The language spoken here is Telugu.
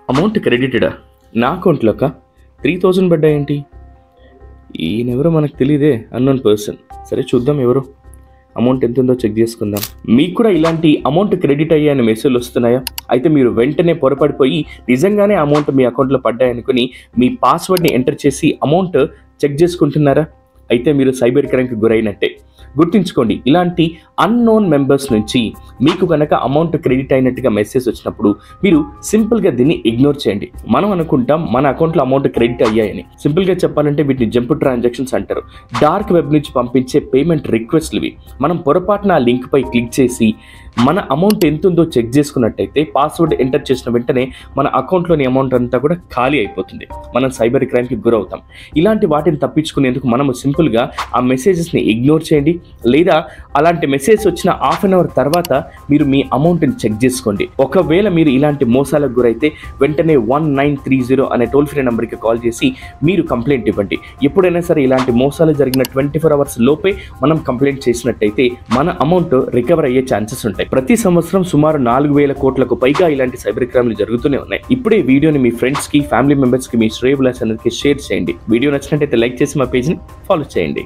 అమౌంట్ క్రెడిటెడా? నా అకౌంట్‌లోకా? 3000 పడ్డాయేంటి? ఈయనెవరో మనకు తెలీదే అన్నోన్ పర్సన్. సరే చూద్దాం ఎవరో. అమౌంట్ ఎంతుందో చెక్ చేసుకుందాం. మీకు కూడా ఇలాంటి అమౌంట్ క్రెడిట్ అయ్యాయని మెసేజ్‌లు వస్తున్నాయా? అయితే మీరు వెంటనే పొరపడిపోయి నిజంగానే అమౌంట్ మీ అకౌంట్‌లో పడ్డాయనుకుని మీ పాస్వర్డ్‌ని ఎంటర్ చేసి అమౌంట్ చెక్ చేసుకుంటున్నారా? అయితే మీరు సైబర్ క్రైమ్‌కి గురైనట్టే. గుర్తుంచుకోండి, ఇలాంటి అన్నోన్ మెంబర్స్ నుంచి మీకు కనుక అమౌంట్ క్రెడిట్ అయినట్టుగా మెసేజ్ వచ్చినప్పుడు మీరు సింపుల్గా దీన్ని ఇగ్నోర్ చేయండి. మనం అనుకుంటాం మన అకౌంట్లో అమౌంట్ క్రెడిట్ అయ్యాయని. సింపుల్గా చెప్పాలంటే వీటిని జంప్ ట్రాన్సాక్షన్స్ అంటారు. డార్క్ వెబ్ నుంచి పంపించే పేమెంట్ రిక్వెస్ట్లు ఇవి. మనం పొరపాటున ఆ లింక్పై క్లిక్ చేసి మన అమౌంట్ ఎంత ఉందో చెక్ చేసుకున్నట్టయితే పాస్వర్డ్ ఎంటర్ చేసిన వెంటనే మన అకౌంట్లోని అమౌంట్ అంతా కూడా ఖాళీ అయిపోతుంది. మనం సైబర్ క్రైమ్కి గురవుతాం. ఇలాంటి వాటిని తప్పించుకునేందుకు మనము సింపుల్గా ఆ మెసేజెస్ని ఇగ్నోర్ చేయండి. లేదా అలాంటి మెసేజ్ వచ్చిన హాఫ్ అన్ అవర్ తర్వాత మీరు మీ అమౌంట్ని చెక్ చేసుకోండి. ఒకవేళ మీరు ఇలాంటి మోసాలకు గురైతే వెంటనే 1930 అనే టోల్ ఫ్రీ నెంబర్కి కాల్ చేసి మీరు కంప్లైంట్ ఇవ్వండి. ఎప్పుడైనా సరే ఇలాంటి మోసాలు జరిగిన 24 అవర్స్ లోపే మనం కంప్లైంట్ చేసినట్టయితే మన అమౌంట్ రికవర్ అయ్యే ఛాన్సెస్ ఉంటాయి. ప్రతి సంవత్సరం సుమారు 4000 కోట్లకు పైగా ఇలాంటి సైబర్ క్రైమ్లు జరుగుతూనే ఉన్నాయి. ఇప్పుడే వీడియోని మీ ఫ్రెండ్స్ కి, ఫ్యామిలీ మెంబర్స్ కి, మీ శ్రేయబులాస్ అందరికీ షేర్ చేయండి. వీడియో నచ్చినట్టయితే లైక్ చేసి మా పేజ్ని ఫాలో చేయండి.